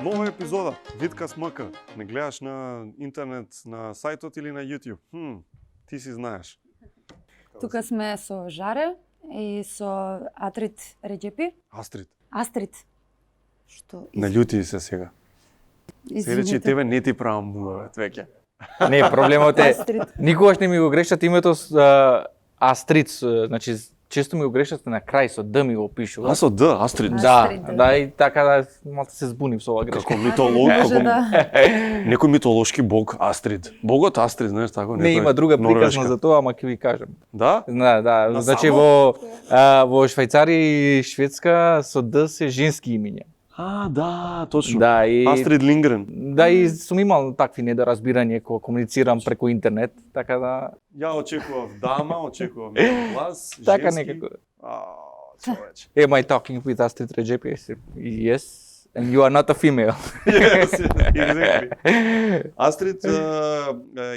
Нова епизода, Виткаст МК. Не гледаш на интернет, на сајтот или на YouTube? Ти си знаеш. Тука сме со Жаре и со Атрид Реджепи. Астрид. Што? Налјути се сега. Се речи тебе не ти правам муавет веќе. Не, проблемот е Астрид. никогаш не ми го грешат името Астрид, значи често ми го грешат на крај со Д ми го пишува. Со Д, Астрид. Да, и така да малку се збунив со оваа грешка. Како митолог, Може како да. некој митолошки бог Астрид. Богот Астрид, знаеш тако, Не има друга приказна за тоа, ама ќе ви кажам. Да? Да, На значи само? во Швајцарија и Шведска со Д се женски имиња. Да, точно. Да, и Астрид Лингрен. да и сум имал такви недоразбирања кога комуницирам преку интернет, така да Ја очекував дама, очекував глас, така женски. некако. Човече. Am I talking with Astrid Regepi? I said, yes, and you are not a female. Yes, exactly. Астрид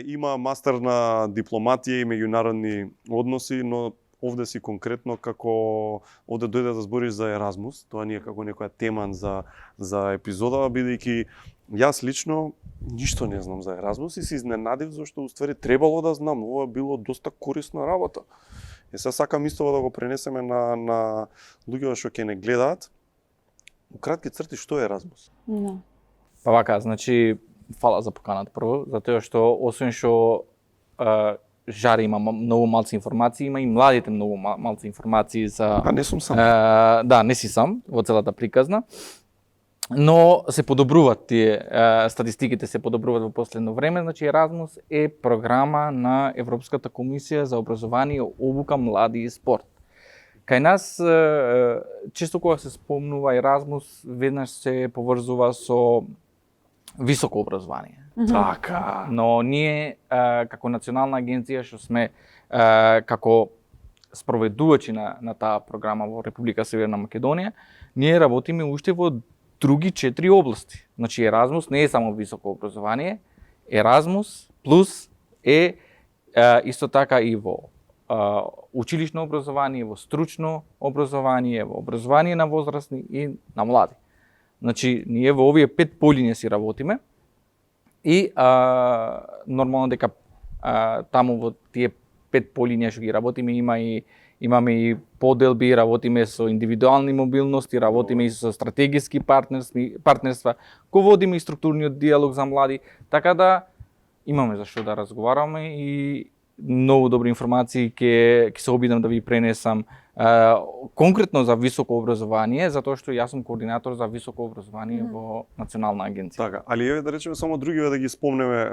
има мастер на дипломатија и меѓународни односи, но овде си конкретно како овде дојде да збориш за Еразмус. Тоа ни е како некоја тема за епизода, бидејќи јас лично ништо не знам за Еразмус и се изненадив зашто уствари требало да знам. Ова било доста корисна работа. И сега сакам исто да го пренесеме на луѓето што ќе не гледаат. У кратки црти што е Еразмус? Да. Па вака, значи, фала за поканата прво, затоа што освен што Жаре има многу малци информации, има и младите многу малци информации за... А не сум сам. Да, не си сам во целата приказна. Но се подобруваат тие статистиките се подобруваат во последно време, значи Еразмус е програма на Европската комисија за образование, обука, млади и спорт. Кај нас често кога се спомнува Еразмус, веднаш се поврзува со високо образование. Така. Но ние како национална агенција што сме како спроведувачи на таа програма во Република Северна Македонија, ние работиме уште во други 4 области. Значи Еразмус не е само високо образование, Еразмус плюс е исто така и во училишно образование, во стручно образование, во образование на возрастни и на млади. Значи ние во овие 5 полиња си работиме и нормално дека таму во тие 5 полиња што ги работиме имаме и поделби, работиме со индивидуални мобилности, работиме и со стратегиски партнерства, го водиме и структурниот диалог за млади, така да имаме за што да разговараме и многу добри информации ќе се обидам да ви пренесам конкретно за високо образование, затоа што јас сум координатор за високо образование во Национална агенција. Така, али еве да речеме само другиве да ги спомнеме.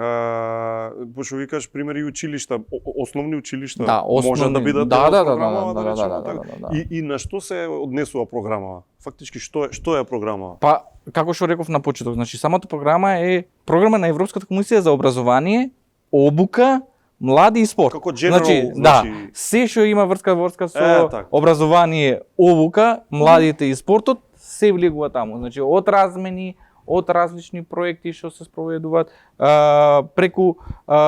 Пошто ви кажеш примери училишта, основни училишта Да, може да бидат програмава, да речеме да. така. И на што се однесува програмава? Фактички што е програмава? Па, како што реков на почеток, значи самата програма е програма на Европската комисија за образование, обука, млади и спорт. Како general, да, се што има врска со така. образование, обука, младите и спортот се влегува таму. Значи од размени, од различни проекти што се спроведуваат, преку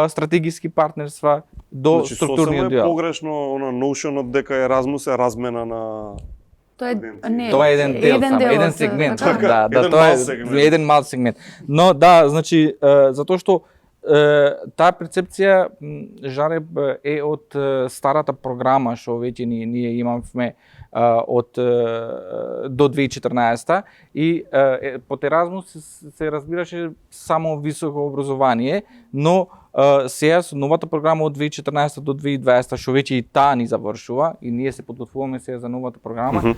стратегиски партнерства до Значи, структурниот сосема е диалог. погрешно она notionот дека Еразмус е размена на Тоа е Тоа е еден дел само, еден од, сегмент. така. Да, Еден тоа мал е сегмент. еден мал сегмент. Но да, значи затоа што таа перцепција Жаре е од старата програма што веќе ние имавме од до 2014 и под Еразмус се разбираше само високо образование, но сега со новата програма од 2014 до 2020 што веќе и таа ни завршува и ние се подготвуваме сега за новата програма,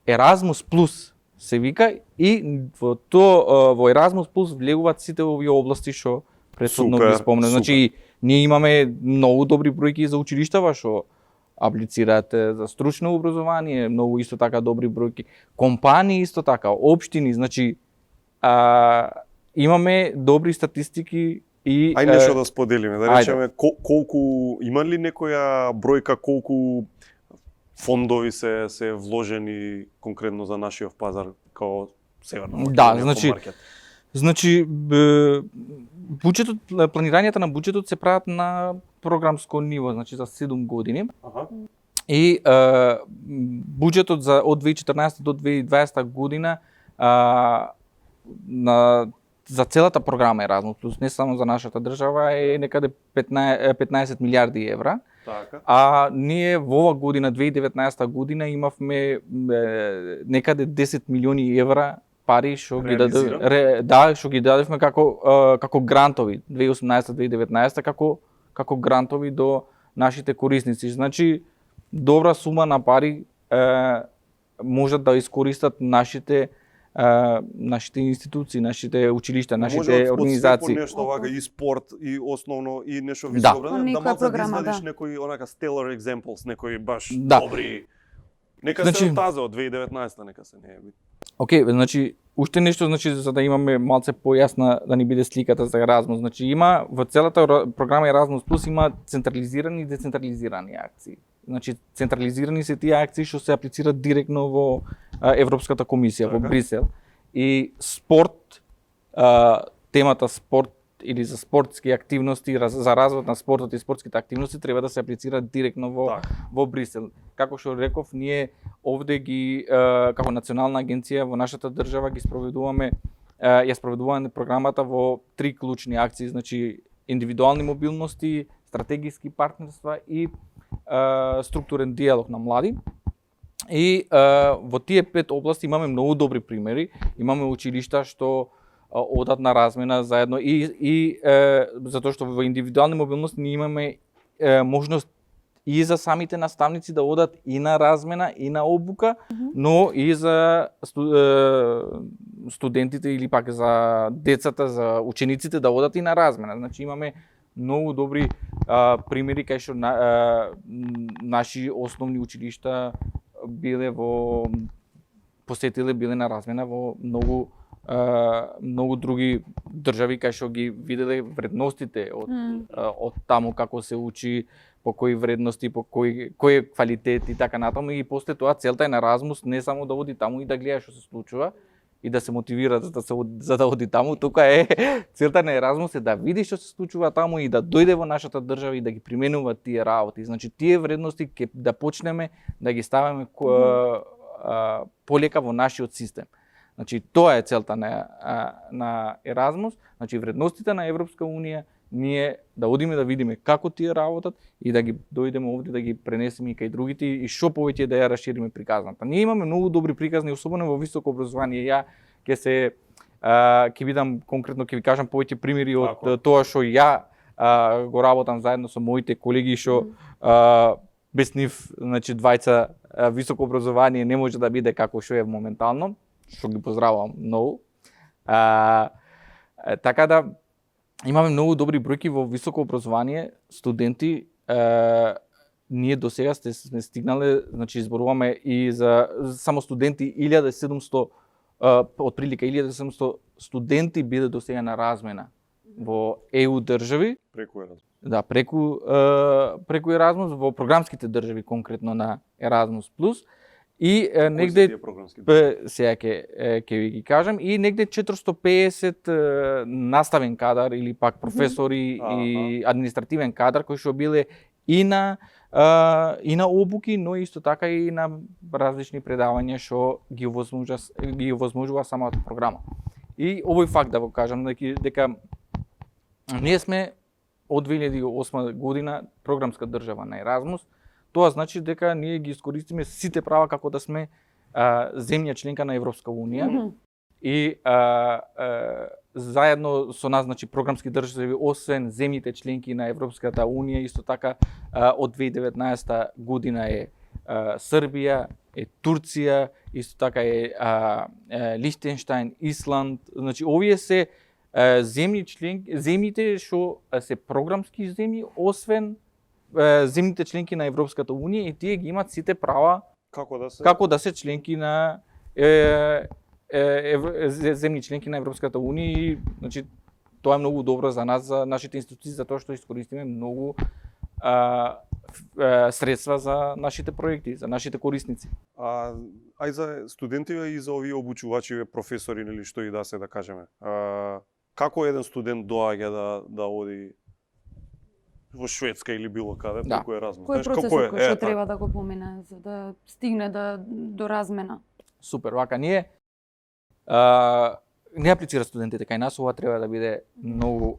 Еразмус плюс се вика и во Еразмус плюс влегуваат сите овие области што претходно ги спомна. Значи, ние имаме многу добри бројки за училиштава што аплицираат за стручно образование, многу исто така добри бројки. Компании исто така, општини, значи имаме добри статистики и Ајде нешто да споделиме, да речеме колку има ли некоја бројка колку фондови се вложени конкретно за нашиот пазар као Северна Македонија? Да, значи буџетот, планирањата на буџетот се прават на програмско ниво, значи за 7 години. И буџетот од 2014 до 2020 година за целата програма Еразмус+, не само за нашата држава, е некаде 15 милиарди евра. Така. А ние во ова година, 2019 година, имавме некаде 10 милиони евра пари што ги што ги дадевме како грантови 2018-2019 како грантови до нашите корисници. Значи добра сума на пари можат да искористат нашите институции, нашите училишта, нашите организации. Може нешто вака и спорт и основно и нешто високо да малку да извадиш некои онака stellar examples, некои баш добри. Нека се од таза од 2019, нека се не е бит. Океј, значи уште нешто, значи за да имаме малце појасна да ни биде сликата за Еразмус. Значи има во целата програма Еразмус Плюс има централизирани и децентрализирани акции. Значи централизирани се тие акции што се аплицираат директно во Европската комисија, во Брисел. И спорт, темата спорт или за спортски активности, за развој на спортот и спортските активности треба да се аплицира директно во Брисел. Како што реков, ние овде ги како национална агенција во нашата држава ги спроведуваме програмата во три клучни акции, значи индивидуални мобилности, стратегиски партнерства и структурен диалог на млади. И во тие пет области имаме многу добри примери. Имаме училишта што одат на размена заедно и затоа што во индивидуална мобилност ние имаме можност и за самите наставници да одат и на размена и на обука, но и за студентите или пак за децата, за учениците да одат и на размена. Значи имаме многу добри примери кај што наши основни училишта биле биле на размена во многу други држави кај што ги виделе вредностите од таму како се учи, по кои вредности, по кој е квалитет и така натаму, и после тоа целта е на Еразмус не само да оди таму и да гледа што се случува и да се мотивира за да оди таму, тука е целта на Еразмус е да види што се случува таму и да дојде во нашата држава и да ги применува тие работи. Значи тие вредности ќе да почнеме да ги ставаме полека во нашиот систем. Значи тоа е целта на Еразмус, значи вредностите на Европска унија, ние да одиме да видиме како тие работат и да ги дојдеме овде да ги пренесеме и кај другите и што повеќе да ја расшириме приказната. Ние имаме многу добри приказни, особено во високо образование. Ја ќе видам конкретно, ќе ви кажам повеќе примери од тоа што ја го работам заедно со моите колеги што без нив, значи двајца високо образование не може да биде како што е моментално, што ги поздравувам многу. Така да имаме многу добри бројки во високо образование, студенти. Ние до сега сме стигнале, значи изборуваме и за само студенти 1700 отприлика 1700 студенти биле до сега на размена во ЕУ држави. Преку Еразмус. Да, преку Еразмус во програмските држави конкретно на Еразмус плюс. И негде сега ќе ви ги кажам, и негде 450 наставен кадар или пак професори и административен кадар кои што биле и на обуки, но исто така и на различни предавања што ги овозможува самата програма. И овој факт да го кажам дека ние сме од 2008 година програмска држава на Еразмус. Тоа значи дека ние ги искористиме сите права како да сме земја членка на Европска унија и заедно со нас, значи програмски држави, освен земјите членки на Европската унија, исто така од 2019 година е Србија, е Турција, исто така е Лихтенштајн, Исланд. Значи овие се земјите што се програмски земји, освен земјите членки на Европската унија, и тие ги имаат сите права како да се членки на земји членки на Европската унија, и значи тоа е многу добро за нас, за нашите институции, затоа што искористиме многу средства за нашите проекти, за нашите корисници. Ај за студентиве и за овие обучувачи, професори или што и да се, да кажеме. Како еден студент доаѓа да оди во Шведска или било каде, Да. колку е Еразмус. Кој е Знаеш, колку процесот кој што така. треба да го помине за да стигне до размена? Супер, вака ние не аплицира студентите кај нас, ова треба да биде многу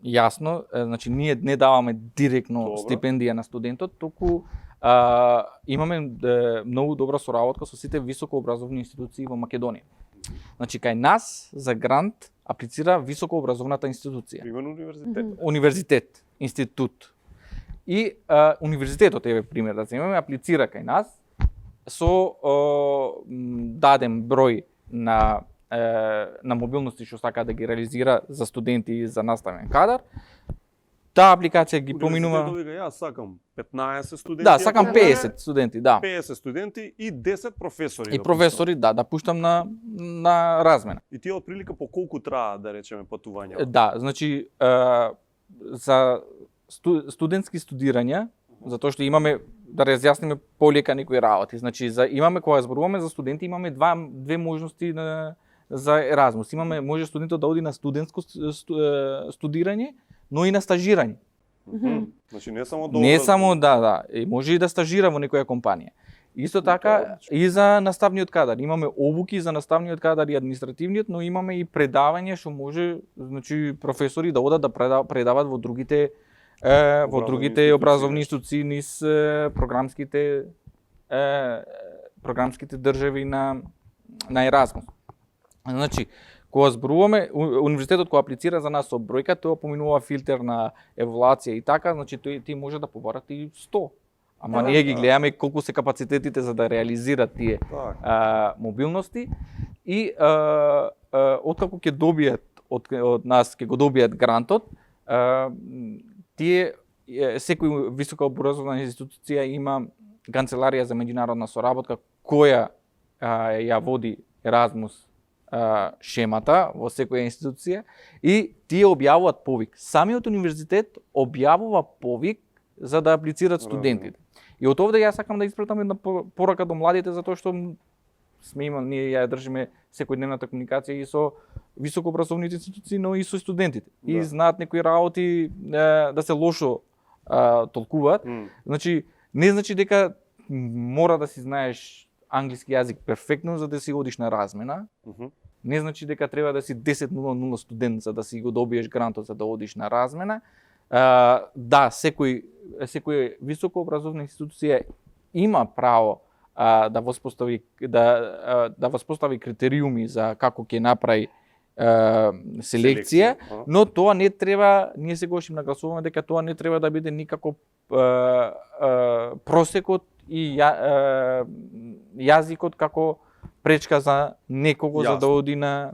јасно. Значи ние не даваме директно Добро. стипендија на студентот, туку имаме многу добра соработка со сите високообразовни институции во Македонија. Значи кај нас за грант аплицира високообразовната институција. Примерно универзитет. Универзитет, институт. И универзитетот, еве пример да земеме, аплицира кај нас со даден број на мобилности што сака да ги реализира за студенти и за наставен кадар. Таа апликација ги поминува. Универзитетот вика, јас сакам 15 студенти. Да, сакам ако може, 50 студенти, да. 50 студенти и 10 професори. И да професори, да пуштам на размена. пуштам. И тие отприлика по колку траа, да речеме, патувања? Да, значи за студентски студирања, затоа што имаме да разјасниме полека некои работи. Значи имаме кога зборуваме за студенти, имаме две можности за Еразмус. Може студентот да оди на студентско студирање, но и на стажирање. Значи не само Не само да, може и да стажира во некоја компанија. Исто така и за наставниот кадар. Имаме обуки за наставниот кадар и административниот, но имаме и предавање што може, значи професори да одат да предават во другите образовни институции низ програмските држави на Еразмус. Значи, кога зборуваме, универзитетот кога аплицира за нас со бројка, тоа поминува филтер на евалуација и така, значи тој може да побарат и 100. Ама ние ги гледаме колку се капацитетите за да реализират тие мобилности и откако ќе добијат од нас, ќе го добијат грантот, тие секој високообразовна институција има канцеларија за меѓународна соработка која ја води Еразмус шемата во секоја институција и тие објавуваат повик. Самиот универзитет објавува повик за да аплицират студентите. И од овде јас сакам да испратам една порака до младите затоа што ние ја држиме секојдневната комуникација и со високообразовните институции, но и со студентите. Да. И знаат некои работи да се лошо толкуваат. Значи, не значи дека мора да си знаеш англиски јазик перфектно за да си одиш на размена. Не значи дека треба да си 10.00 студент за да си го добиеш грантот за да одиш на размена. Да, секој високообразовна институција има право да воспостави критериуми за како ќе направи селекција, но тоа не треба, ние сегаш им нагласуваме дека тоа не треба да биде никако просекот и јазикот како пречка за некого за да оди на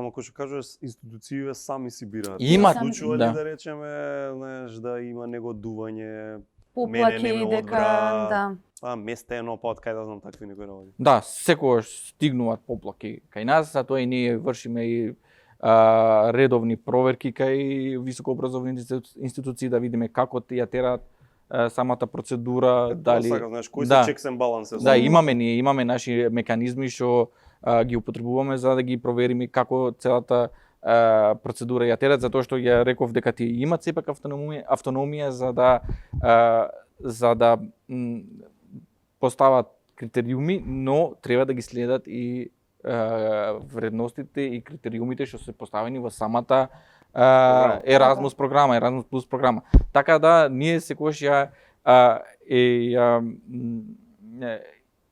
Ама кој што кажеш, институциите сами си бираат. Имат, случува ли да. да речеме, знаеш, да има негодување, Поплаки мене не ме дека одбра, да. местено, па од кај да знам такви некои работи. Да, секогаш стигнуваат поплаки кај нас, затоа и ние вршиме и редовни проверки кај високообразовни институции да видиме како ја тераат самата процедура, дали Знаеш, кои да. се checks and balances. Да, имаме наши механизми што ги употребуваме за да ги провериме како целата процедура ја терат, затоа што ја реков дека тие имат сепак автономија за да постават критериуми, но треба да ги следат и вредностите и критериумите што се поставени во самата Еразмус програма, Еразмус плюс програма. Така да ние секогаш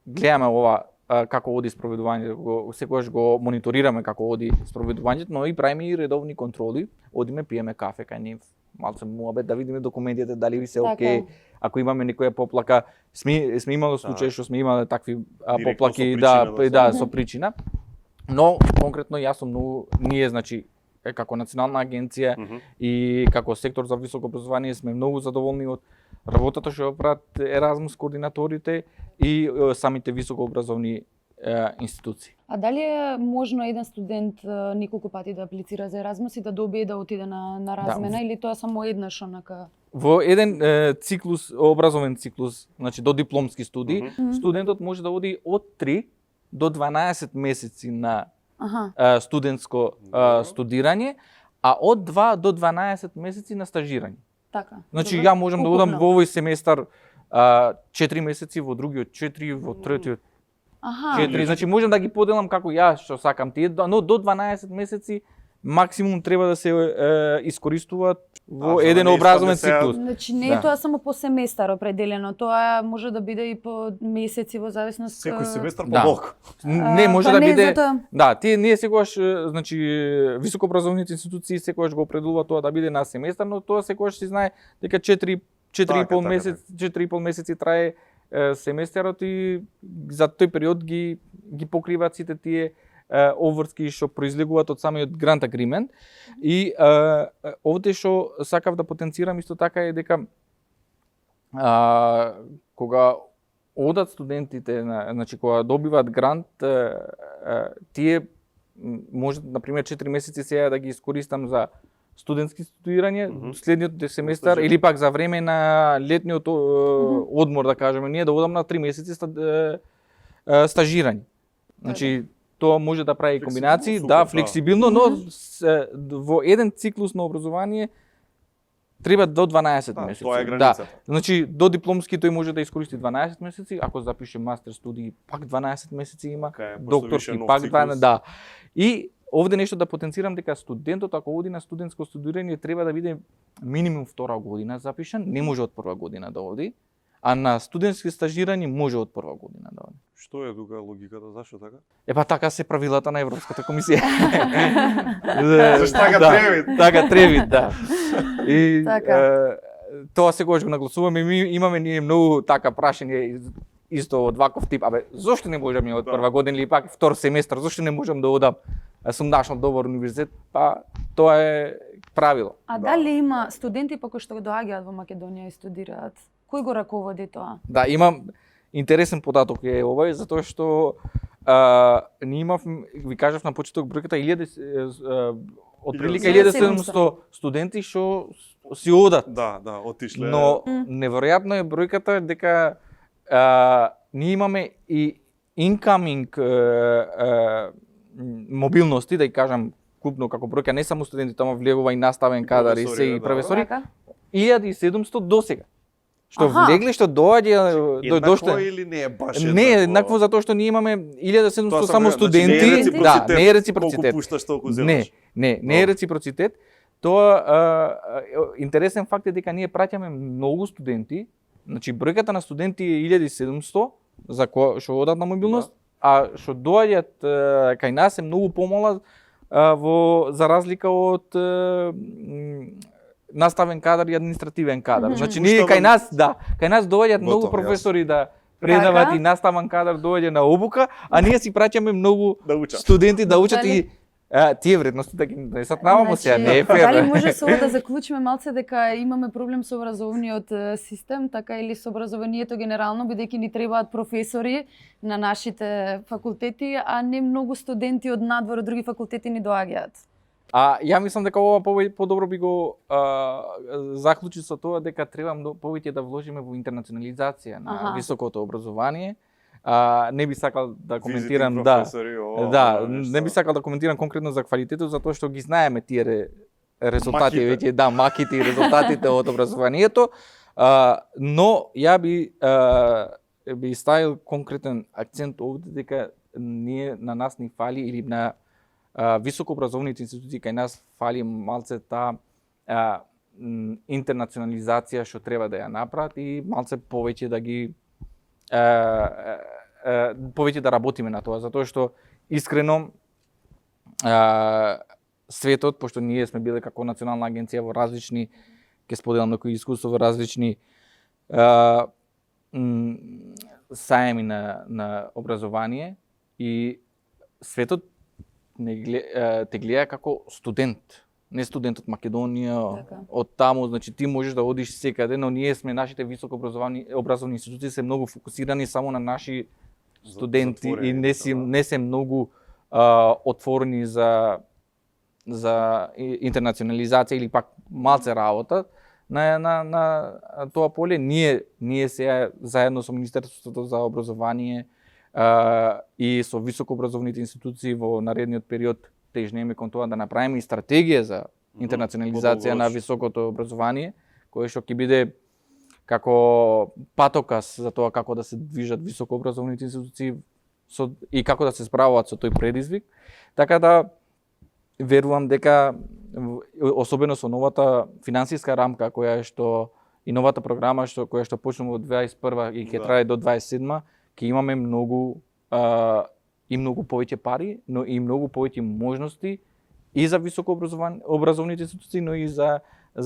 гледаме ова како оди спроведувањето, секогаш го мониторираме како оди спроведувањето, но и правиме и редовни контроли, одиме пиеме кафе кај нив, малце муабет да видиме документите дали ви се окей, ако имаме некоја поплака, сме имало случаи што сме имале такви поплаки со причина. Но конкретно јас сум ние значи како национална агенција и како сектор за високо образование сме многу задоволни од работата што прават Еразмус координаторите и самите високообразовни институции. А дали е можно еден студент неколку пати да аплицира за Еразмус и да добие да отиде на размена или тоа само еднаш онака? Во еден циклус, образовен циклус, значи до дипломски студии, студентот може да оди од 3 до 12 месеци на студентско студирање, а од 2 до 12 месеци на стажирање. Така. Значи добро. ја можам да одам Укупно. во овој семестар 4 месеци, во другиот 4, во третиот Аха. 4, значи можам да ги поделам како ја што сакам тие, но до 12 месеци максимум треба да се искористуваат во за да еден не образовен испадне сега- циклус. Значи не е Да. тоа само по семестар определено, тоа може да биде и по месеци во зависност Секој семестар Да. по-долго. Не може па да не, биде. затоа- Да, тие ние секогаш значи високообразовните институции секогаш го определуваат тоа да биде на семестар, но тоа секогаш се знае дека 4,5 Така, месец, 4,5 месеци трае семестарот и за тој период ги покриваат сите тие обврски што произлегуваат од самиот Grant Agreement. И овде што сакав да потенцирам исто така е дека кога одат студентите, значи кога добиваат грант, тие може на пример 4 месеци сега да ги искористам за студентски студирање, следниот семестар Стажирање. или пак за време на летниот одмор, да кажеме, ние да одам на 3 месеци стажирање. Значи тоа може да прави Флексибилно, комбинации, супер, да, да. флексибилно, но во еден циклус на образование треба до 12 Да, месеци. тоа е границата. Значи до дипломски тој може да искористи 12 месеци, ако запише мастер студии пак 12 месеци има, Така е, пошто докторски више нов пак циклус. 12, да. И овде нешто да потенцирам дека студентот ако оди на студентско студирање треба да биде минимум втора година запишан, не може од прва година да оди, а на студентски стажирање може од прва година да оди. Што е тука логиката, зашто така? Епа така се правилата на Европската комисија. Зашто така Да, треби? Така треби, да. И Така. тоа секогаш го нагласуваме, ми имаме ние многу така прашање исто од ваков тип, абе зошто не можам ја од Да. прва година или пак втор семестар, зошто не можам да одам? Сум дошол добар универзитет, па тоа е правило. А дали има студенти па кои што доаѓаат во Македонија и студираат? Кој го раководи тоа? Да, имам интересен податок е овој, затоа што ние имав, ви кажав на почеток бројката 1000 отприлика 1700 студенти што си одат. Да, отишле. Но неверојатно е бројката дека ние имаме и incoming мобилности, да ја кажам купно како бројка, не само студенти, тама влегува и наставен кадар и се и да. професори, Така? 1700 досега. Што Аха. влегле, што доаѓа, Еднакво дошле. или не е баш Не е еднакво затоа што ние имаме 1700 Тоа само значи, студенти. не е реципроцитет. Да, не е Колку реципроцитет. пушташ, толку Не, земаш. не е реципроцитет. Тоа интересен факт е дека ние праќаме многу студенти. Значи бројката на студенти е 1700 за кои што одат на мобилност, а што доаѓаат кај нас е многу помала за разлика од наставен кадар и административен кадар. Значи ние кај нас, кај нас доаѓаат многу Готово, професори да предават Така. и наставен кадар доаѓа на обука, а ние си праќаме многу Да учат. студенти да учат Дали- и тие вредности да ги несатнаваме сега, не е Дали фер. може со ова да заклучиме малце дека имаме проблем со образовниот систем, така или со образованието генерално, бидејќи ни требаат професори на нашите факултети, а не многу студенти од надвор од други факултети ни доаѓаат. А ја мислам дека ова подобро би го заклучи со тоа дека треба повеќе да вложиме во интернационализација на Аха. високото образование. Не би сакал да коментирам, Визитни да. професори, о, Да, нешто. не би сакал да коментирам конкретно за квалитетот, затоа што ги знаеме тие резултати Маките. веќе, маките и резултатите од образованието, но ја би ставил конкретен акцент овде дека на нас ни фали или на високообразовните институции кај нас фали малце таа интернационализација што треба да ја направат и малце повеќе да ги повеќе да работиме на тоа, затоа што искрено светот, пошто ние сме биле како национална агенција во различни, ќе споделам некои искуства во различни саеми на образование и светот те гледа како студент, не студент од Македонија, Така. од таму, значи ти можеш да одиш секаде, но ние сме нашите високообразовани институции се многу фокусирани само на наши студенти и не се многу отворени за интернационализација или пак малце работа на тоа поле. Ние сега заедно со Министерството за образование и со високообразовните институции во наредниот период тежнеме кон тоа да направиме и стратегија за интернационализација на високото образование, кој што ќе биде како патокас за тоа како да се движат високообразовните институции и како да се справуваат со тој предизвик. Така да верувам дека особено со новата финансиска рамка која што и новата програма која што почнува од 21 и ќе трае до 27, ќе имаме многу и многу повеќе пари, но и многу повеќе можности и за високообразовните институции, но и за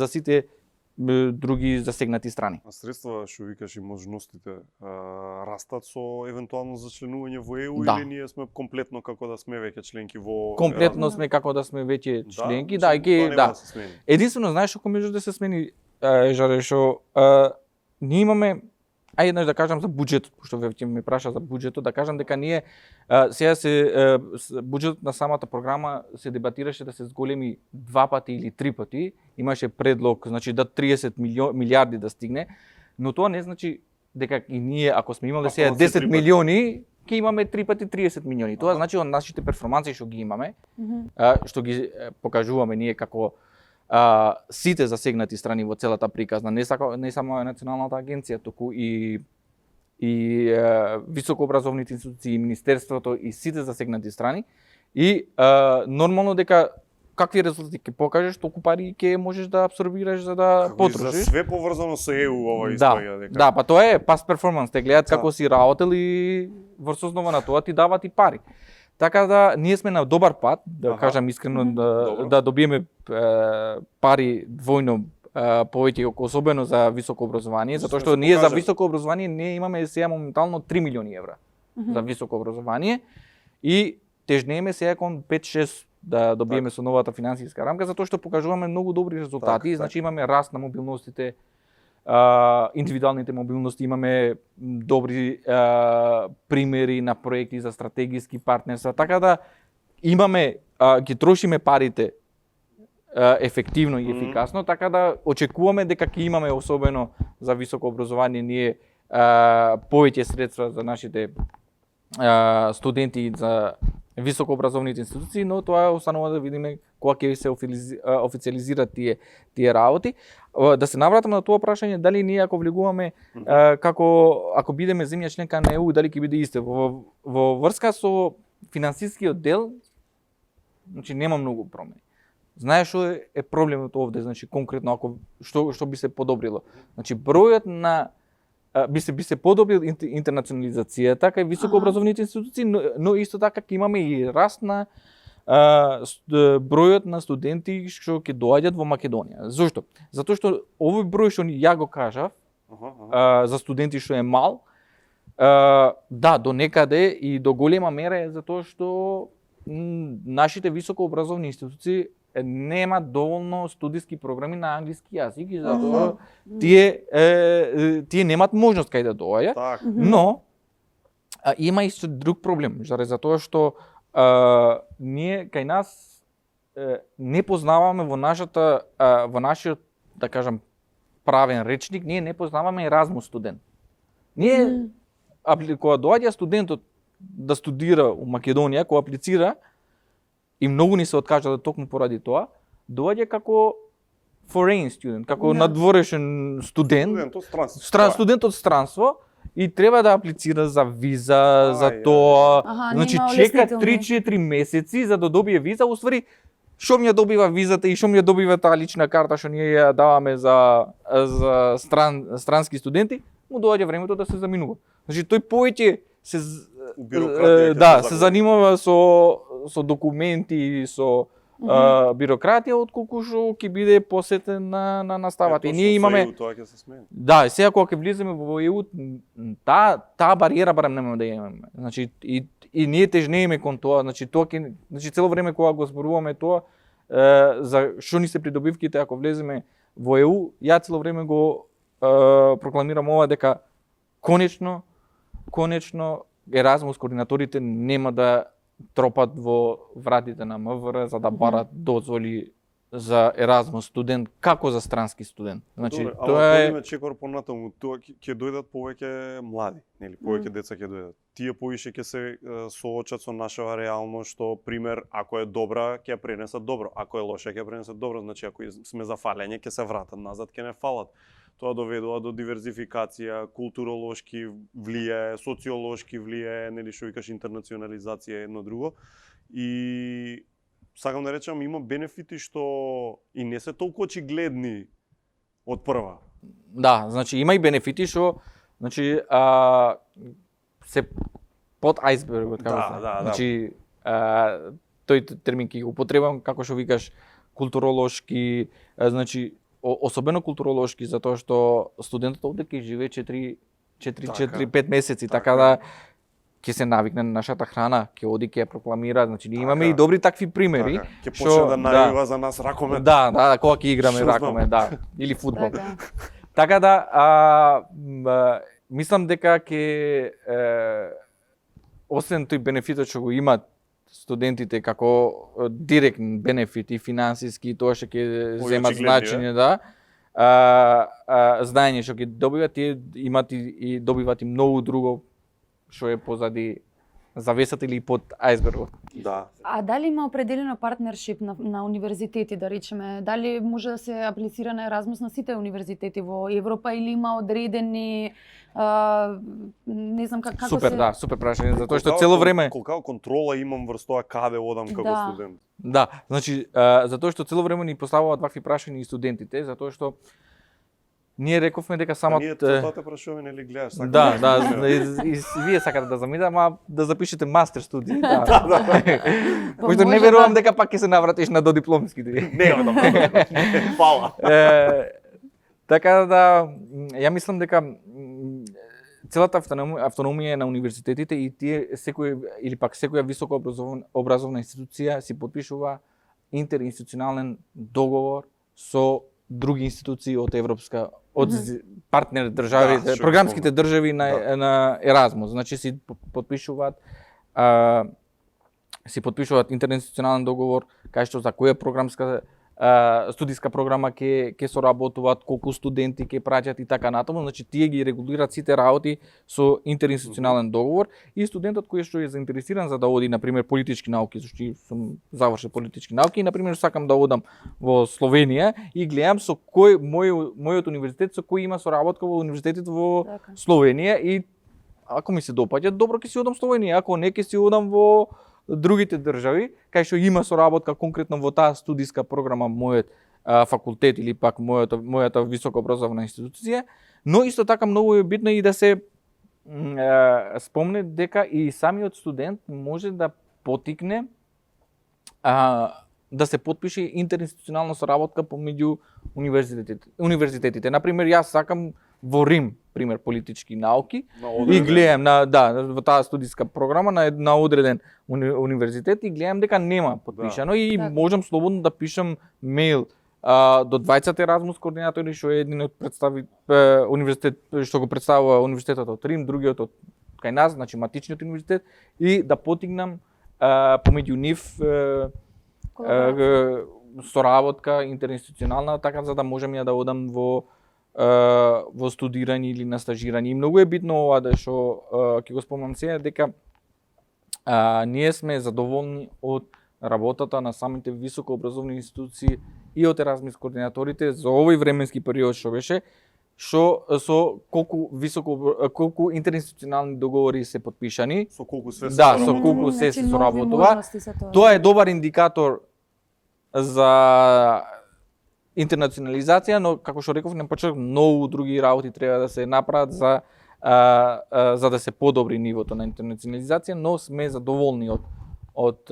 сите други засегнати страни. А средства, што викаш, и можностите растат со евентуално зачленување во ЕУ или ние сме комплетно како да сме веќе членки во Комплетно сме како да сме веќе членки, Единствено знаеш ако може да се смени Жаре што ние имаме еднаш да кажам за буџетот, пошто веќе ме праша за буџетот, да кажам дека ние сега буџетот на самата програма се дебатираше да се зголеми 2 пати или 3 пати. Имаше предлог, значи да 30 милиарди да стигне, но тоа не значи дека и ние ако сме имале сега 10 милиони, ќе имаме 3 пати 30 милиони. Тоа значи од нашите перформанси што ги имаме, што ги покажуваме ние како сите засегнати страни во целата приказна, не само Националната агенција, туку и високообразовните институции, и Министерството и сите засегнати страни. И нормално дека какви резултати ќе покажеш, толку пари ќе можеш да абсорбираш за да потрошиш. Све поврзано со ЕУ ова историја дека. Да, па тоа е past performance, те гледаат како си работел и врз основа на тоа ти дават и пари. Така да ние сме на добар пат, да кажам искрено, да добиеме пари двојно повеќе, особено за високо образование, затоа што ние за високо образование ние имаме сега моментално 3 милиони евра за високо образование и тежнееме сега кон 5-6 да добиеме со новата финансиска рамка, затоа што покажуваме многу добри резултати, значи имаме раст на мобилностите, индивидуалните мобилности, имаме добри примери на проекти за стратегиски партнерства, така да имаме, ги трошиме парите ефективно и ефикасно, така да очекуваме дека ќе имаме особено за високо образование ние повеќе средства за нашите студенти за високообразовните институции, но тоа останува да видиме кога ќе се официализираат тие работи. Да се навратам на тоа прашање, дали ние ако влегуваме ако бидеме земја членка на ЕУ, дали ќе биде исто во врска со финансискиот дел, значи нема многу промени. Знаеш што е проблемот овде, значи конкретно ако што би се подобрило. Значи бројот на би се подобрил интернационализацијата кај високообразовните институции, но исто така ќе имаме и раст на бројот на студенти што ќе доаѓаат во Македонија. Зошто? Затоа што овој број што ја го кажав за студенти што е мал, да, до некаде и до голема мера е затоа што нашите високообразовни институции нема доволно студиски програми на англиски јазик и затоа тие немаат можност кај да доаѓаат, но има и друг проблем, затоа што ние кај нас не познаваме во нашиот да кажам правен речник, ние не познаваме Еразмус студент. Ние кога доаѓа студентот да студира у Македонија, кога аплицира и многу ни се откажале токму поради тоа, доаѓа како foreign student, како надворешен студент, студент од странство и треба да аплицира за виза, за тоа. Значи чека 3-4 месеци за да добие виза, уствари што ми ја добива визата и што ми ја добива таа лична карта што ние ја даваме за странски студенти, му доаѓа времето да се заминува. Значи тој повеќе се занимава со документи, со бирократија, отколку што ќе биде посетен на наставата. И ние имаме да, сега кога ќе влиземе во ЕУ, таа бариера барем немаме да имаме. Значи и ние тежнееме кон тоа, значи цело време кога го зборуваме тоа за што ни се придобивките ако влеземе во ЕУ, ја цело време го прокламирам ова дека конечно Еразмус координаторите нема да тропат во вратите на МВР за да барат дозволи за Еразмус студент како за странски студент. Значи, Добре, тоа ама е одиме чекор понатаму, тоа ќе дојдат повеќе млади, нели, повеќе деца ќе дојдат. Тие повише ќе се соочат со нашава реалност, што пример ако е добра ќе ја пренесат добро, ако е лоша ќе ја пренесат добро, значи ако сме за фалење ќе се вратат назад, ќе не фалат. Тоа доведува до диверзификација, културолошки влијае, социолошки влијае, нели што викаш интернационализација едно друго. И сакам да речам има бенефити што и не се толку очигледни од прва. да, значи има и бенефити што значи се под ајсбергот, како се. Да. Значи тој термин ќе го употребам како што викаш културолошки, значи особено културолошки затоа што студентот овде ќе живее 4-5 месеци, така да ќе се навикне на нашата храна, ќе оди ќе ја прокламира, значи ние имаме и добри такви примери. Ќе почне да најава за нас ракомет. Да, кога ќе играме Што ракомет, да, или фудбал. Така. Така да, мислам дека ќе освен тој бенефитот што го имат студентите како директен бенефит и финансиски, тоа што ќе земат значење, да. Знаење што ќе добиват, тие имат и добиват и многу друго што е позади завесата или под ајсбергот. Да. А дали има определено партнершип на универзитети, да речеме? Дали може да се аплицира на Еразмус на сите универзитети во Европа или има одредени не знам како Супер, се... да, супер прашање, затоа што цело време Колка контрола имам врз тоа каде одам како Да. студент? да, значи затоа што цело време ни поставуваат вакви прашања и студентите, затоа што ние рековме дека само Ние тоа те прашуваме нели гледаш сакаш? Да, и вие сакате да замида, ама да запишете мастер студии. Да. Пошто не може верувам да- дека пак ќе се навратиш на додипломските. Не, фала. Така да, ја мислам дека целата автономија на универзитетите и тие секој или пак секоја високо образовна институција си потпишува интеринституционален договор со други институции од европска од партнер држави, Да, што програмските спомнам. држави на Еразмус. Значи си потпишуваат интеринституционален договор кај што за која програмска студиска програма ќе соработуваат, колку студенти ќе праќат и така натаму, значи тие ги регулираат сите работи со интеринституционален договор и студентот кој што е заинтересиран за да оди на пример политички науки, зашто сум завршил политички науки и на пример сакам да одам во Словенија и гледам со кој мојот универзитет со кој има соработка во универзитетот во Така. Словенија и ако ми се допаѓа, добро ќе си одам Словенија, ако не ќе си одам во другите држави, кај што има соработка конкретно во таа студиска програма мојот факултет или пак мојата високообразовна институција, но исто така многу е битно и да се спомне дека и самиот студент може да потикне да се потпише интеринституционална соработка помеѓу универзитетите. Например, јас сакам во Рим, пример политички науки, и гледам во таа студиска програма на одреден универзитет и гледам дека нема потпишано и Така. можам слободно да пишам мејл до двајцата Еразмус координатори, што е еден од универзитет што го представува универзитетот од Рим, другиот од кај нас, значи матичниот универзитет, и да потигнам помеѓу нив соработка интеринституционална, така за да можам ја да одам во студирање или на стажирање. И многу е битно ова да што ќе го спомнам сега дека ние сме задоволни од работата на самите високообразовни институции и од Еразмус координаторите за овој временски период што беше, што со колку интеринституционални договори се потпишани. Со колку све се Да, со соработува. колку се Значи, соработува. нови можности за тоа. Тоа е добар индикатор за интернационализација, но како што реков на почеток, многу други работи треба да се направат за да се подобри нивото на интернационализација, но сме задоволни од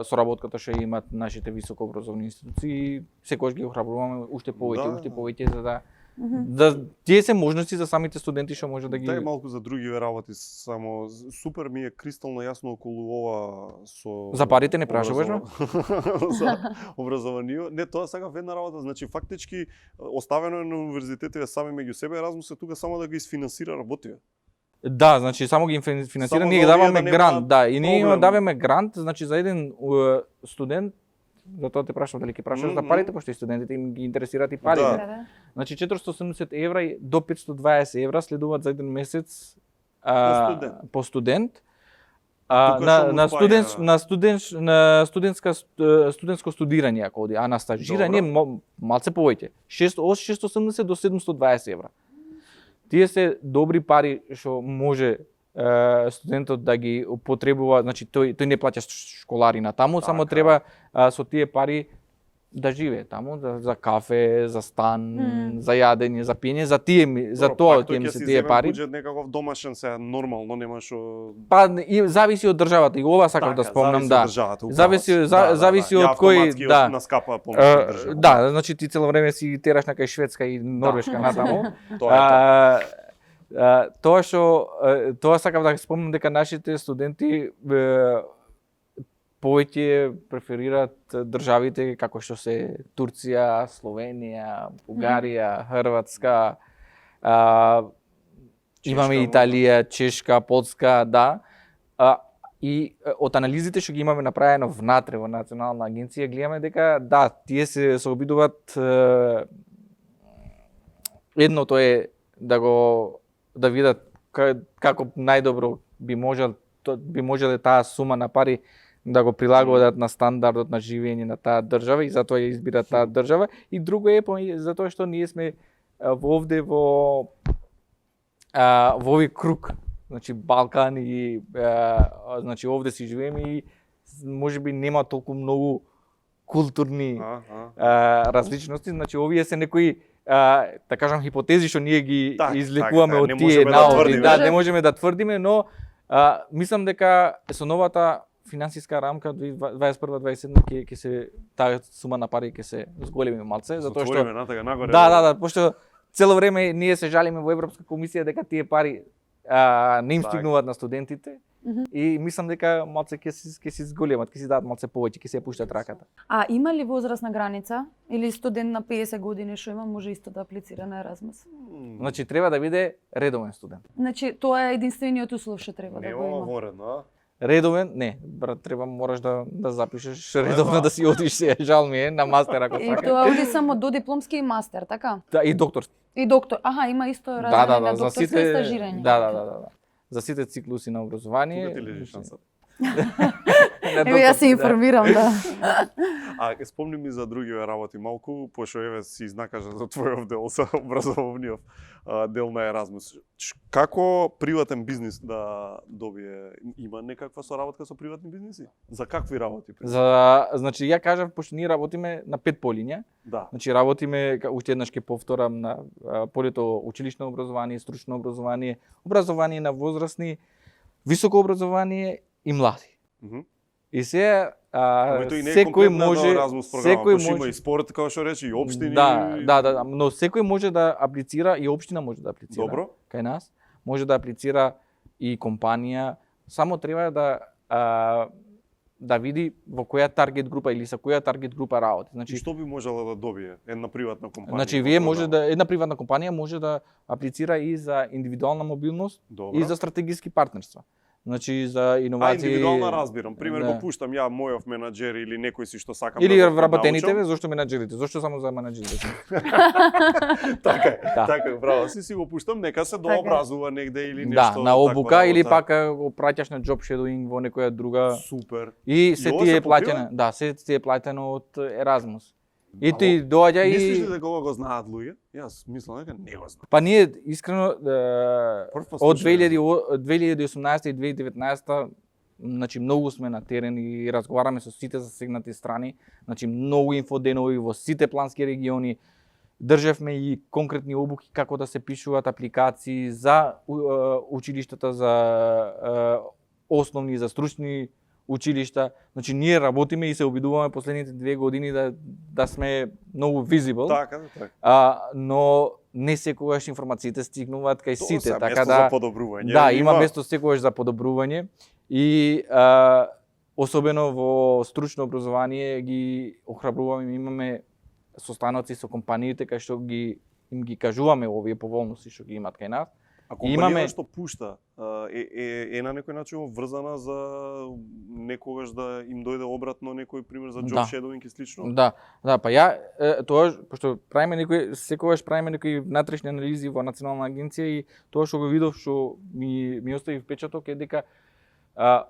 соработката што имаат нашите високообразовни институции. Секогаш ги охрабруваме уште повеќе за да тие се можности за самите студенти што може да ги Дај малку за други работи, само супер ми е кристално јасно околу ова со За парите не прашуваш ме? За образованието. Не, тоа сакав една работа, значи фактички оставено е на универзитетите сами меѓу себе, Еразмус е тука само да ги изфинансира работите. Да, значи само ги финансира, Само ние ги за овие даваме да грант, нема да, и ние им проблем. даваме грант, значи за еден студент затоа те прашам дали ќе прашаш за Мгм. парите, пошто и студентите им ги интересираат и парите. Да. Да. Значи 480 евра и до 520 евра следуваат за еден месец по студент. Тука што му На спаја- студентско студирање ако оди, а на стажирање малце повеќе. Од 680 до 720 евра. Тие се добри пари што може студентот да ги употребува, значи тој не плаќа школарина таму, само Така. треба со тие пари да живее таму, за кафе, за стан, за јадење, за пиење, за тоа тие ми се тие пари. Буџет некаков домашен се нормално, нема што Па и зависи од државата, и ова сакав да спомнам, да. Зависи од кој, да. На скапа Да, значи ти цело време си тераш на кај Шведска и Норвешка натаму. Тоа е Тоа сакав да спомнам дека нашите студенти повеќе преферираат државите како што се Турција, Словенија, Бугарија, Хрватска, имаме Италија, Чешка, Полска, да. И од анализите што ги имаме направено внатре во Национална агенција, гледаме дека да, тие се обидуваат, едното е да видат како најдобро би можеле таа сума на пари да го прилагодат на стандардот на живење на таа држава и затоа ја избират таа држава. И друго е затоа што ние сме овде во овој круг, значи Балкан и значи овде си живееме и можеби нема толку многу културни различности, значи овие се некои да кажам хипотези што ние ги излекуваме од тие наоди, да, не можеме да тврдиме, но мислам дека со новата финансиска рамка 2021-2027 ќе се таа сума на пари ќе се зголеми малце, затоа што да, пошто цело време ние се жалиме во Европска комисија дека тие пари не им стигнуваат на студентите. И мислам дека малце ќе се зголемат, ќе си дадат малце повеќе, ќе се пуштат раката. А има ли возрастна граница или студент на 50 години што има може исто да аплицира на Еразмус? Значи треба да биде редовен студент. Значи тоа е единствениот услов што треба да го има. Воредно, Редовен, не, брат, мораш да запишеш редовно да си одиш се, жал ми е, на мастер ако И сакаш. тоа оди само до дипломски и мастер, така? Да, и докторски. И доктор. Аха, има исто разделение на докторско и стажирање. Да. За сите циклуси на образование. Кога ти лежи шансата? Еве јас се информирам, да. Спомни ми за другиве работи малку, пошто еве си изнакажа за твојов дел, за образовниот дел на Еразмус. Како приватен бизнис да добие, има некаква соработка со приватни бизниси? За какви работи? Значи ја кажав, пошто ние работиме на 5 полиња. Да. Значи работиме, уште еднаш ќе повторам, на полето училишно образование, стручно образование, образование на возрастни, високо образование и млади. И се секој може има и спорт, како што рече, и општини. Да, но секој може да аплицира и општина може да аплицира. Добро. Кај нас може да аплицира и компанија, само треба да види во која таргет група или со која таргет група работи. Значи што би можела да добие една приватна компанија? Значи една приватна компанија може да аплицира и за индивидуална мобилност и за стратегиски партнерства. Значи за иновации. Индивидуална разбирам. Пример го пуштам ја мојов менаџер или некој си што сакам или да вработените, зошто менаџерите? Зошто само за менаџерите? Така, браво. Си го пуштам, нека се дообразува негде или нешто. Да, на обука или пак го праќаш на job shadowing во некоја друга. Супер. И се ти е платено, да, се ти е платено од Еразмус. И ти доаѓа и мислиш ли дека ова го знаат луѓе? Јас мислам дека не го знаат. Па ние искрено од 2018 и 2019 значи многу сме на терен и разговараме со сите засегнати страни, значи многу инфоденови во сите плански региони. Држевме и конкретни обуки како да се пишуваат апликации за училиштата, за основни и за стручни училишта. Значи ние работиме и се обидуваме последните 2 години да сме многу visible. Така. Но не секогаш информациите стигнуваат кај сите, така да да, има место секогаш за подобрување и особено во стручно образование ги охрабруваме, имаме состаноци со компаниите кај што им ги кажуваме овие поволности што ги имаат кај нас А И имаме- компанијата што пушта е на некој начин врзана за некогаш да им дојде обратно некој пример за job Да. shadowing и слично? Да, да, па ја тоа пошто правиме секогаш правиме некои внатрешни анализи во национална агенција и тоа што го видов што ми остави впечаток е дека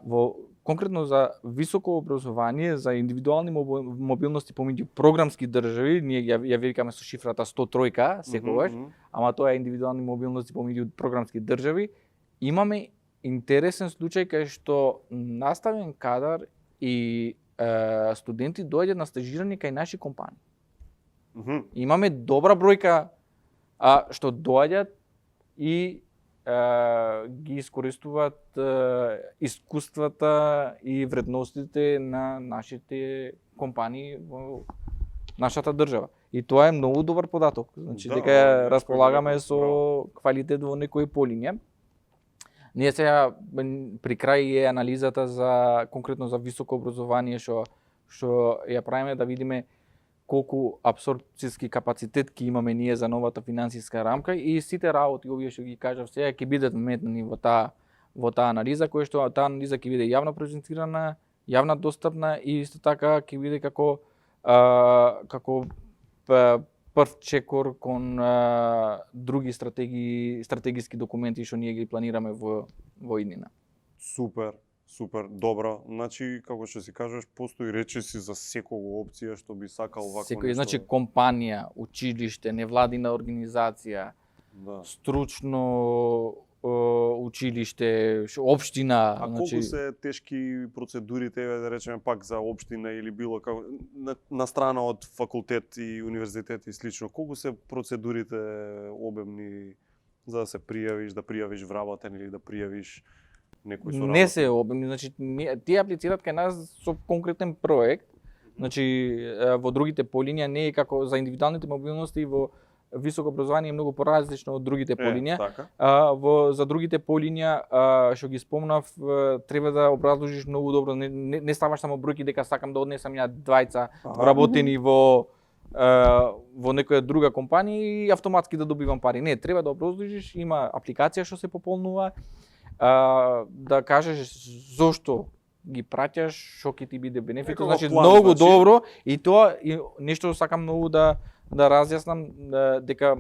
во конкретно за високо образование, за индивидуални мобилности помеѓу програмски држави, ние ја викаме со шифрата 103 секогаш, ама тоа е индивидуални мобилности помеѓу програмски држави, имаме интересен случај кај што наставен кадар и студенти доаѓаат на стажирање кај наши компании. Имаме добра бројка што доаѓаат и ги искористуваат искуствата и вредностите на нашите компании во нашата држава. И тоа е многу добар податок. Значи дека располагаме со квалитет во некои полиња. Ние сега при крај е анализата за конкретно за високо образование што ја правиме да видиме колку апсорбцијски капацитет ќе имаме ние за новата финансиска рамка и сите работи овие што ги кажав сега ќе бидат вметнати во таа анализа, која што таа анализа ќе биде јавно презентирана, јавна достапна и исто така ќе биде како прв чекор кон други стратегиски документи што ние ги планираме во иднина. Супер, добро. Значи, како што си кажеш, постои речиси за секого опција што би сакал вако Секој, нешто. значи компанија, училиште, невладина организација, Да. стручно училиште, општина, А значи колку се тешки процедурите, да речеме пак за општина или било како на страна од факултет и универзитет и слично, колку се процедурите обемни за да се пријавиш, да пријавиш вработен или да пријавиш некој со не се обемни, значи тие аплицираат кај нас со конкретен проект. Значи во другите полиња не е како за индивидуалните мобилности во високо образование е многу поразлично од другите полиња. Така. За другите полиња што ги спомнав треба да образложиш многу добро, не ставаш само бројки дека сакам да однесам ја двајца вработени во некоја друга компанија и автоматски да добивам пари. Не, треба да образложиш, има апликација што се пополнува, да кажеш зошто ги праќаш, што ќе ти биде бенефитот, значи план, многу значи. добро и тоа и нешто сакам многу да разјаснам дека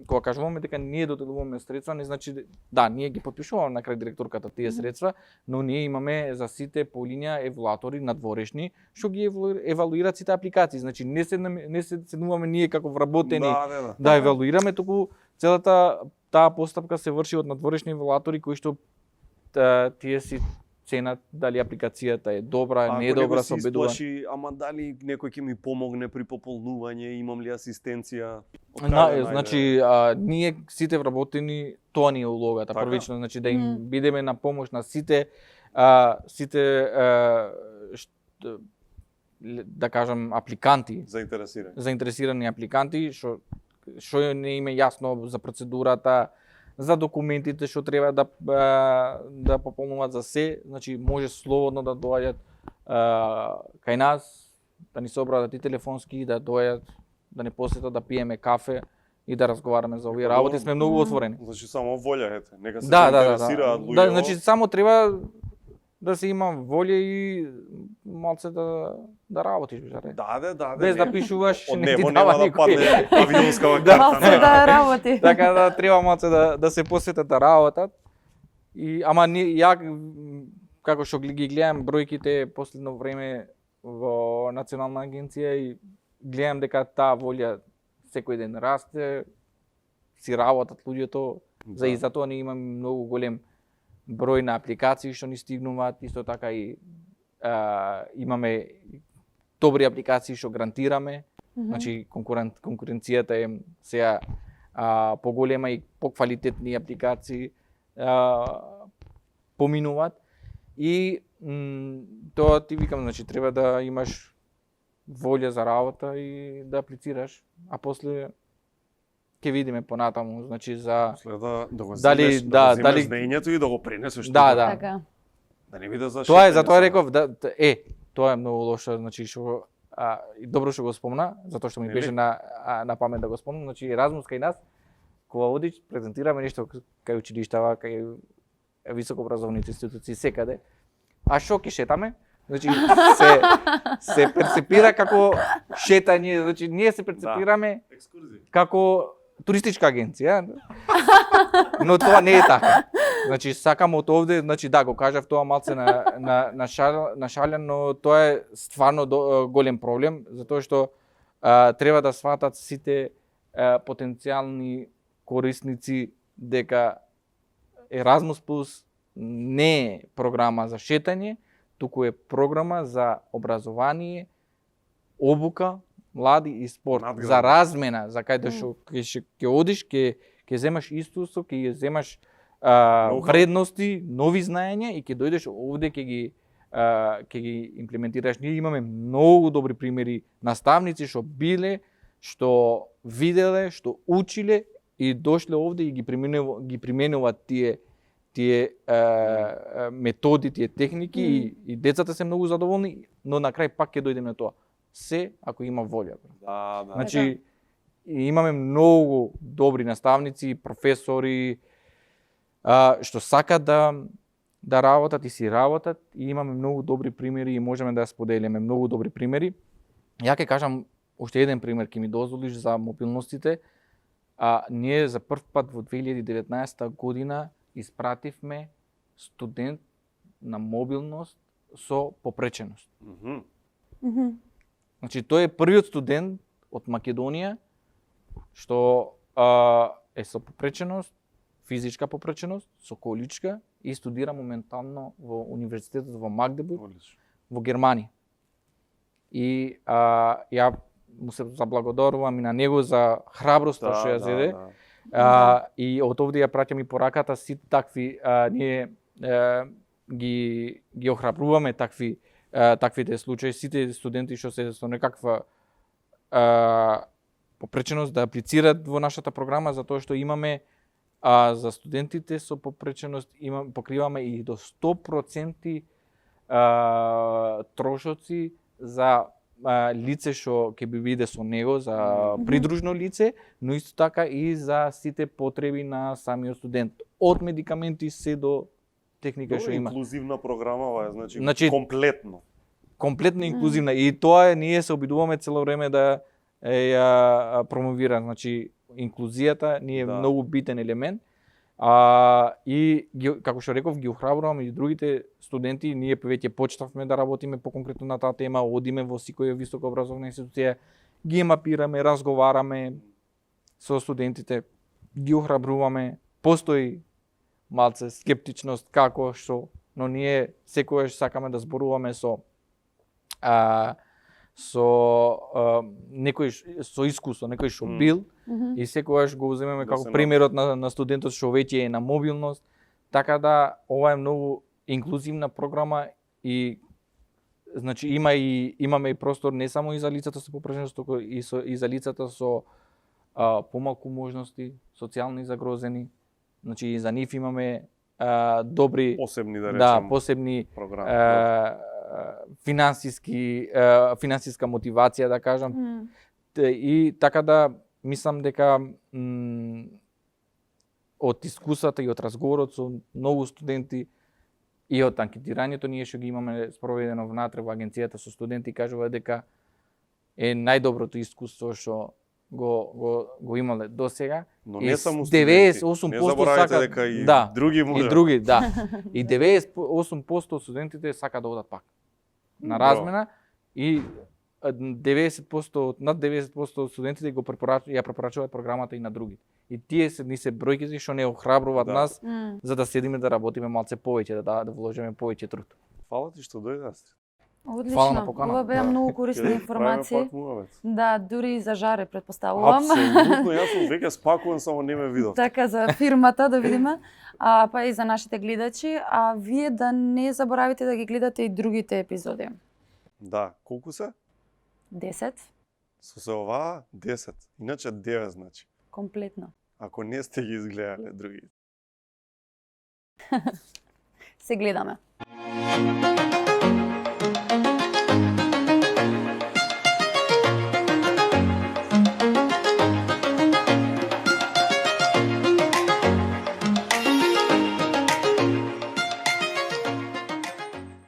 кога кажуваме дека ние доделуваме средства, не значи да, ние ги потпишуваме на крај директорката тие средства, но ние имаме за сите полиња евалуатори надворешни што ги евалуираат сите апликации. Значи не се седнуваме ние како вработени да евалуираме, туку целата таа постапка се врши од надворешни евалуатори кои што тие си ценат дали апликацијата е добра, не е добра, се обидува. Ама дали некој ќе ми помогне при пополнување, имам ли асистенција? Значи ние сите вработени, тоа ни е улогата Така? првично, значи да им бидеме на помош на сите да кажам апликанти, заинтересирани апликанти што не им е јасно за процедурата, за документите што треба да пополнуваат за се, значи може слободно да доаѓат кај нас, да ни се обратат и телефонски, да доаѓат, да не посетат, да пиеме кафе и да разговараме за овие работи, сме многу отворени. Значи само волја ете, нека се интересираат луѓе. Да, значи само треба да се има волја и малце да работиш, жаре. Да. Без да пишуваш, не ти дава да падне авионскава карта. Малце да работи. Така да треба малце да се посветат да работат. Ама ја како што ги гледам бројките последно време во Национална агенција и гледам дека таа волја секој ден расте, си работат луѓето, и за тоа ние имаме многу голем број на апликации што ни стигнуваат, исто така и имаме добри апликации што грантираме, значи конкуренцијата е сега поголема и поквалитетни апликации поминуваат и тоа ти викам, значи треба да имаш волја за работа и да аплицираш, а после ќе видиме понатаму, значи за да го дали земеш знаењето и да го пренесеш. Да. Така. Да не биде за тоа е, затоа реков, тоа е многу лошо, значи што и добро што го спомна, затоа што ми беше на памет да го спомнам, значи Еразмус кај нас кога одиш, презентираме нешто кај училиштава, кај високообразовните институции секаде. А што ќе шетаме? Значи се перцепира како шетање, значи ние се перцепираме како туристичка агенција. Но тоа не е така. Значи сакам од овде, значи да го кажав тоа малце на шален, но тоа е стварно голем проблем, затоа што треба да сватат сите потенцијални корисници дека Erasmus Plus не е програма за шетање, туку е програма за образование, обука, млади и спорт, за размена, за кај што ќе одиш, ќе земаш искуство, ќе земаш вредности, нови знаења и ќе дојдеш овде ќе ги имплементираш. Ние имаме многу добри примери наставници што биле, што виделе, што училе и дошле овде и ги применуваат тие методи, тие техники и децата се многу задоволни, но на крај пак ќе дојдеме на тоа. Се ако има волја. Да. Значи имаме многу добри наставници, професори што сакат да работат и си работат и имаме многу добри примери и можеме да ја споделиме многу добри примери. Ја ќе кажам уште еден пример, ќе ми дозволиш за мобилностите. Ние за прв пат во 2019 година испративме студент на мобилност со попреченост. Значи тој е првиот студент од Македонија што е со попреченост, физичка попреченост, со количка и студира моментално во универзитетот во Магдебург, во Германија. И ја му се заблагодарувам и на него за храброста што ја зеде. И од овде ја праќам и пораката, сите такви ние ги охрабруваме таквите случаи, сите студенти што се со некаква попреченост да аплицираат во нашата програма, затоа што имаме за студентите со попреченост покриваме и до 100% трошоци за лице што ќе биде со него, за придружно лице, но исто така и за сите потреби на самиот студент. Од медикаменти се до техника што има. Инклузивна програма, значи комплетно. Комплетно инклузивна. И тоа ние се обидуваме цело време да ја промовира. Значи, инклузијата ни е многу битен елемент. И како што реков, ги охрабрувам и другите студенти, ние веќе почнавме да работиме поконкретно на таа тема, одиме во секоја високообразовна институција, ги мапираме, разговараме со студентите, ги охрабруваме. Постои малце скептичност како што, но ние секогаш сакаме да зборуваме со некој со искуство, некој што бил и секогаш го земеме како примерот на студентот што веќе е на мобилност, така да ова е многу инклузивна програма и значи имаме и простор не само и за лицата со попреченост, туку и за лицата со помалку можности, социјално загрозени. Значи и за нив имаме добри посебни да речем посебни програми. Финансиска мотивација, да кажам. И така да мислам дека од искуствата и од разговорот со многу студенти и од анкетирањето ние што ги имаме спроведено внатре во агенцијата со студенти, кажува дека е најдоброто искуство што го имале досега. Но не само студенти. 98% не заборавајте дека и други може. И други, да. И 98% од студентите сака да одат пак на размена и 90% над 90% од студентите ја препорачуваат програмата и на други. И тие се бројките што не охрабруваат нас за да седиме да работиме малце повеќе, да вложиме повеќе труд. Фала ти што дојде. Одлично. Ова беа многу корисни информации. Да, дури и за жаре претпоставувам. Апсолутно, јас сум веќе спакуван, само не ме видов. Така за фирмата да видиме, па и за нашите гледачи, а вие да не заборавите да ги гледате и другите епизоди. Да, колку се? 10. Со оваа 10, иначе 9 значи. Комплетно. Ако не сте ги изгледале други. Се гледаме.